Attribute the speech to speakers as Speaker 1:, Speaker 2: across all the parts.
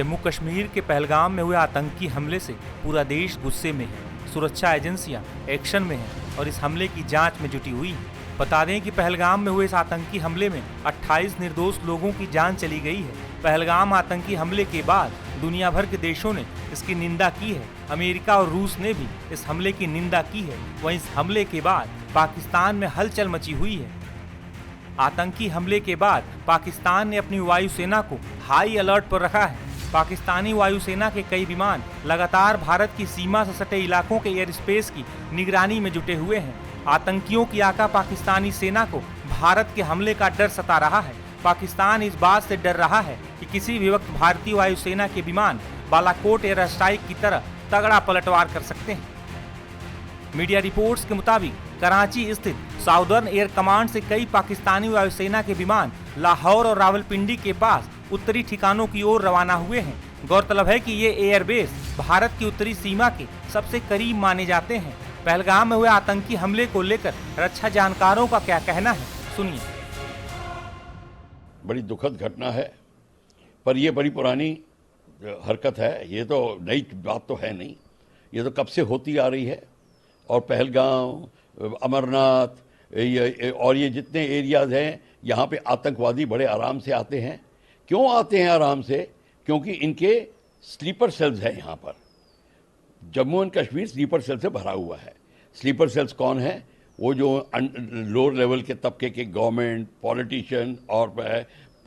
Speaker 1: जम्मू कश्मीर के पहलगाम में हुए आतंकी हमले से पूरा देश गुस्से में है। सुरक्षा एजेंसियां एक्शन में हैं और इस हमले की जांच में जुटी हुई हैं। बता दें कि पहलगाम में हुए इस आतंकी हमले में 28 निर्दोष लोगों की जान चली गई है। पहलगाम आतंकी हमले के बाद दुनिया भर के देशों ने इसकी निंदा की है। अमेरिका और रूस ने भी इस हमले की निंदा की है। वहीं इस हमले के बाद पाकिस्तान में हलचल मची हुई है। आतंकी हमले के बाद पाकिस्तान ने अपनी वायुसेना को हाई अलर्ट पर रखा है। पाकिस्तानी वायुसेना के कई विमान लगातार भारत की सीमा से सटे इलाकों के एयर स्पेस की निगरानी में जुटे हुए हैं। आतंकियों की आका पाकिस्तानी सेना को भारत के हमले का डर सता रहा है। पाकिस्तान इस बात से डर रहा है कि किसी भी वक्त भारतीय वायुसेना के विमान बालाकोट एयर स्ट्राइक की तरह तगड़ा पलटवार कर सकते हैं। मीडिया रिपोर्ट्स के मुताबिक कराची स्थित साउदर्न एयर कमांड से कई पाकिस्तानी वायुसेना के विमान लाहौर और रावलपिंडी के पास उत्तरी ठिकानों की ओर रवाना हुए हैं। गौरतलब है कि ये एयरबेस भारत की उत्तरी सीमा के सबसे करीब माने जाते हैं। पहलगाम में हुए आतंकी हमले को लेकर रक्षा जानकारों का क्या कहना है, सुनिए।
Speaker 2: बड़ी दुखद घटना है, पर यह बड़ी पुरानी हरकत है। ये तो नई बात तो है नहीं, ये तो कब से होती आ रही है। और पहलगाम, अमरनाथ और ये जितने एरियाज हैं, यहाँ पे आतंकवादी बड़े आराम से आते हैं। क्यों आते हैं आराम से? क्योंकि इनके स्लीपर सेल्स हैं। यहाँ पर Jammu and Kashmir sleeper cell से भरा हुआ है। स्लीपर सेल्स कौन है? वो जो लोअर लेवल के तबके के गवर्नमेंट, पॉलिटिशियन और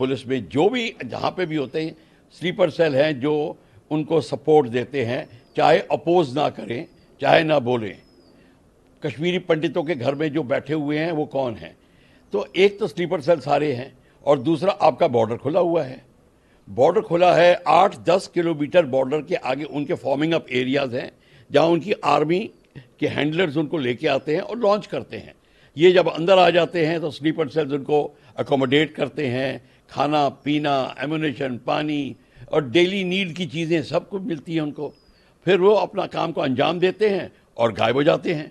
Speaker 2: पुलिस में जो भी जहाँ पे भी होते हैं, स्लीपर सेल हैं जो उनको सपोर्ट देते हैं, चाहे अपोज ना करें, चाहे ना बोलें। कश्मीरी पंडितों के घर में जो बैठे हुए हैं वो कौन है? तो एक तो स्लीपर सेल सारे हैं, और दूसरा आपका बॉर्डर खुला हुआ है। बॉर्डर खुला है, 8-10 किलोमीटर बॉर्डर के आगे उनके फॉर्मिंग अप एरियाज हैं, जहां उनकी आर्मी के हैंडलर्स उनको लेके आते हैं और लॉन्च करते हैं। ये जब अंदर आ जाते हैं तो स्लीपर सेल्स उनको अकोमोडेट करते हैं, खाना पीना, एम्यूनेशन, पानी और डेली नीड की चीज़ें सब कुछ मिलती हैं उनको। फिर वो अपना काम को अंजाम देते हैं और गायब हो जाते हैं।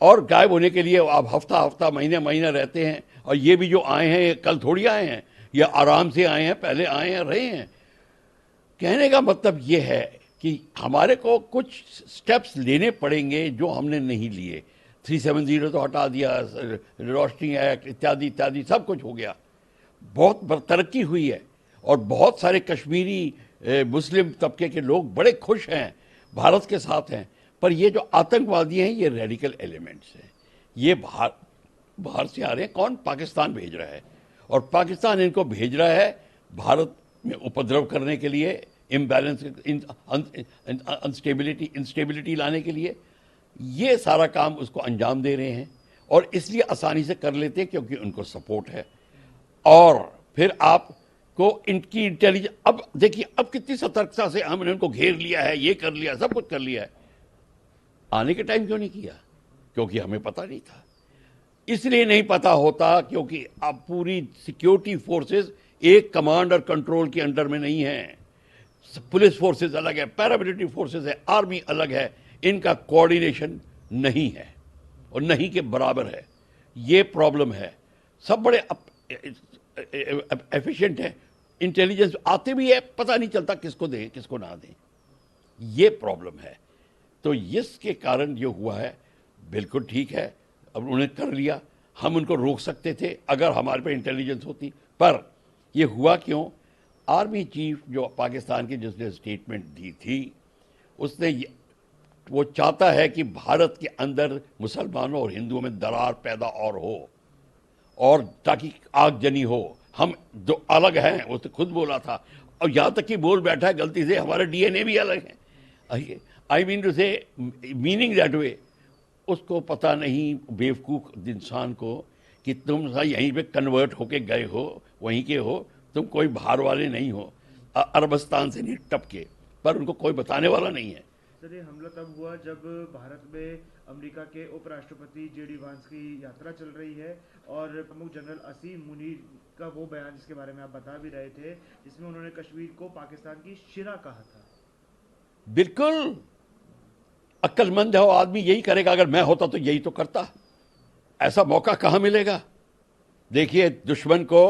Speaker 2: और गायब होने के लिए आप हफ्ता महीने रहते हैं। और ये भी जो आए हैं, ये कल थोड़ी आए हैं, ये आराम से आए हैं, पहले आए हैं, रहे हैं। कहने का मतलब ये है कि हमारे को कुछ स्टेप्स लेने पड़ेंगे जो हमने नहीं लिए। 370 तो हटा दिया, रोशनी एक्ट इत्यादि इत्यादि सब कुछ हो गया। बहुत तरक्की हुई है और बहुत सारे कश्मीरी मुस्लिम तबके के लोग बड़े खुश हैं, भारत के साथ हैं। पर ये जो आतंकवादी हैं, ये रेडिकल एलिमेंट्स हैं। ये बाहर से आ रहे हैं। कौन? पाकिस्तान भेज रहा है, और पाकिस्तान इनको भेज रहा है भारत में उपद्रव करने के लिए, इम्बैलेंस, इंस्टेबिलिटी लाने के लिए। ये सारा काम उसको अंजाम दे रहे हैं और इसलिए आसानी से कर लेते हैं क्योंकि उनको सपोर्ट है। और फिर आपको इनकी इंटेलिजेंस, अब देखिए अब कितनी सतर्कता से हमने उनको घेर लिया है, ये कर लिया, सब कुछ कर लिया है। आने के टाइम क्यों नहीं किया? क्योंकि हमें पता नहीं था। इसलिए नहीं पता होता क्योंकि अब पूरी सिक्योरिटी फोर्सेस एक कमांड और कंट्रोल के अंडर में नहीं है। पुलिस फोर्सेस अलग है, पैरामिलिट्री फोर्सेस है, आर्मी अलग है। इनका कोऑर्डिनेशन नहीं है और नहीं के बराबर है। ये प्रॉब्लम है। सब बड़े एफिशिएंट है, इंटेलिजेंस आते भी है, पता नहीं चलता किसको दें किसको ना दें। ये प्रॉब्लम है। तो इसके कारण ये हुआ है। बिल्कुल ठीक है, अब उन्होंने कर लिया। हम उनको रोक सकते थे अगर हमारे पे इंटेलिजेंस होती। पर ये हुआ क्यों? आर्मी चीफ जो पाकिस्तान की, जिसने स्टेटमेंट दी थी, उसने वो चाहता है कि भारत के अंदर मुसलमानों और हिंदुओं में दरार पैदा और हो, और ताकि आगजनी हो। हम जो अलग हैं, वो तो खुद बोला था, और यहाँ तक कि बोल बैठा है गलती से, हमारा डीएनए भी अलग है। आई मीन टू से, मीनिंग दैट वे। उसको पता नहीं बेवकूफ़ इंसान को कि तुम यहीं पे कन्वर्ट होके गए हो, वहीं के हो, तुम कोई बाहर वाले नहीं हो, अरबस्तान से नहीं टपके। पर उनको कोई बताने वाला नहीं है।
Speaker 3: सर, ये हमला तब हुआ जब भारत में अमेरिका के उपराष्ट्रपति जेडी वांस की यात्रा चल रही है और प्रमुख जनरल असीम मुनीर का वो बयान, जिसके बारे में आप बता भी रहे थे, जिसमें उन्होंने कश्मीर को पाकिस्तान की शिरा कहा था।
Speaker 2: बिल्कुल अक्लमंद है वो आदमी, यही करेगा। अगर मैं होता तो यही तो करता। ऐसा मौका कहाँ मिलेगा? देखिए, दुश्मन को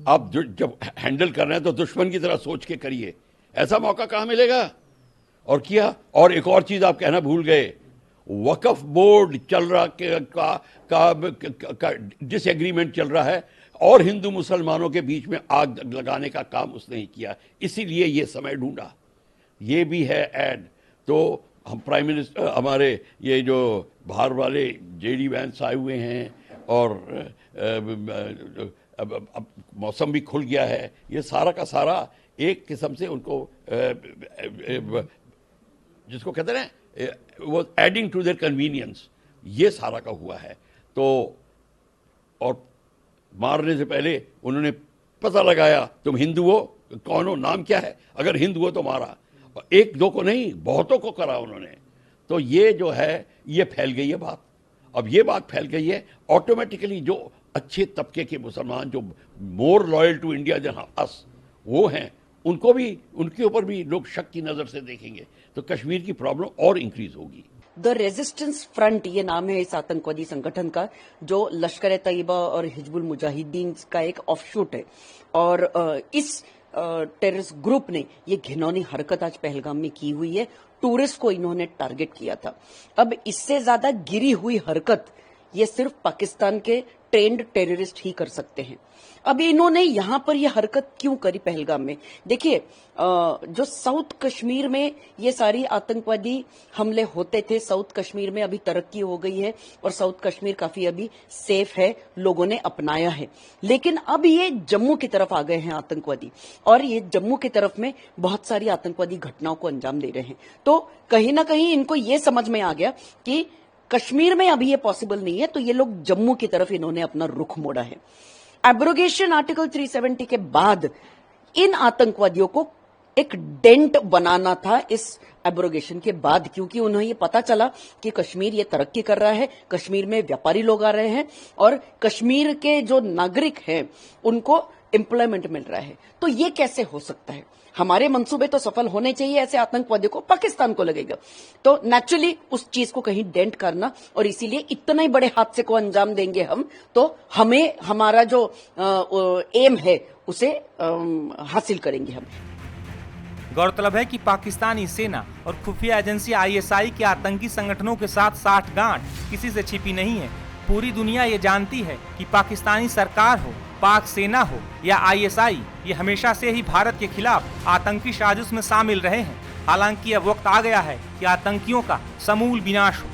Speaker 2: आप जब हैंडल कर रहे हैं तो दुश्मन की तरह सोच के करिए, ऐसा मौका कहाँ मिलेगा? और किया। और एक और चीज आप कहना भूल गए, वक्फ बोर्ड चल रहा का डिसएग्रीमेंट चल रहा है और हिंदू मुसलमानों के बीच में आग लगाने का काम उसने ही किया, इसीलिए ये समय ढूंढा। ये भी है ऐड। तो हम प्राइम मिनिस्टर, हमारे ये जो बाहर वाले जेडी वैंस आए हुए हैं और अब मौसम भी खुल गया है, ये सारा का सारा एक किस्म से उनको जिसको कहते हैं वो एडिंग टू देयर कन्वीनियंस, ये सारा का हुआ है। तो और मारने से पहले उन्होंने पता लगाया तुम हिंदू हो, कौन हो, नाम क्या है, अगर हिंदू हो तो मारा। एक दो को नहीं, बहुतों को करा उन्होंने। तो ये जो है ये फैल गई है बात। अब ये बात फैल गई है, ऑटोमेटिकली जो अच्छे तबके के मुसलमान जो more loyal to India than us वो हैं, उनको भी, उनके ऊपर भी लोग शक की नजर से देखेंगे, तो कश्मीर की प्रॉब्लम और इंक्रीज होगी।
Speaker 4: द रेजिस्टेंस फ्रंट ये नाम है इस आतंकवादी संगठन का, जो लश्कर तैयबा और हिजबुल मुजाहिदीन का एक ऑफशूट है। और इस टेररिस्ट ग्रुप ने ये घिनौनी हरकत आज पहलगाम में की हुई है। टूरिस्ट को इन्होंने टारगेट किया था। अब इससे ज्यादा गिरी हुई हरकत ये सिर्फ पाकिस्तान के ट्रेंड टेररिस्ट ही कर सकते हैं। अब इन्होंने यहां पर यह हरकत क्यों करी पहलगाम में? देखिए, जो साउथ कश्मीर में ये सारी आतंकवादी हमले होते थे, साउथ कश्मीर में अभी तरक्की हो गई है और साउथ कश्मीर काफी अभी सेफ है, लोगों ने अपनाया है। लेकिन अब ये जम्मू की तरफ आ गए हैं आतंकवादी, और ये जम्मू की तरफ में बहुत सारी आतंकवादी घटनाओं को अंजाम दे रहे हैं। तो कहीं ना कहीं इनको ये समझ में आ गया कि कश्मीर में अभी ये पॉसिबल नहीं है, तो ये लोग जम्मू की तरफ इन्होंने अपना रुख मोड़ा है। एब्रोगेशन आर्टिकल 370 के बाद इन आतंकवादियों को एक डेंट बनाना था इस एब्रोगेशन के बाद, क्योंकि उन्हें ये पता चला कि कश्मीर ये तरक्की कर रहा है, कश्मीर में व्यापारी लोग आ रहे हैं और कश्मीर के जो नागरिक हैं उनको एम्प्लॉयमेंट मिल रहा है। तो ये कैसे हो सकता है? हमारे मंसूबे तो सफल होने चाहिए, ऐसे आतंकवादियों को पाकिस्तान को लगेगा। तो नेचुरली उस चीज को कहीं डेंट करना, और इसीलिए इतने ही बड़े हादसे को अंजाम देंगे हम, तो हमें हमारा जो एम है उसे हासिल करेंगे हम।
Speaker 1: गौरतलब है कि पाकिस्तानी सेना और खुफिया एजेंसी ISI के आतंकी संगठनों के साथ साठगांठ किसी से छिपी नहीं है। पूरी दुनिया ये जानती है कि पाकिस्तानी सरकार हो, पाक सेना हो या ISI, ये हमेशा से ही भारत के खिलाफ आतंकी साजिश में शामिल रहे हैं। हालांकि अब वक्त आ गया है कि आतंकियों का समूल विनाश हो।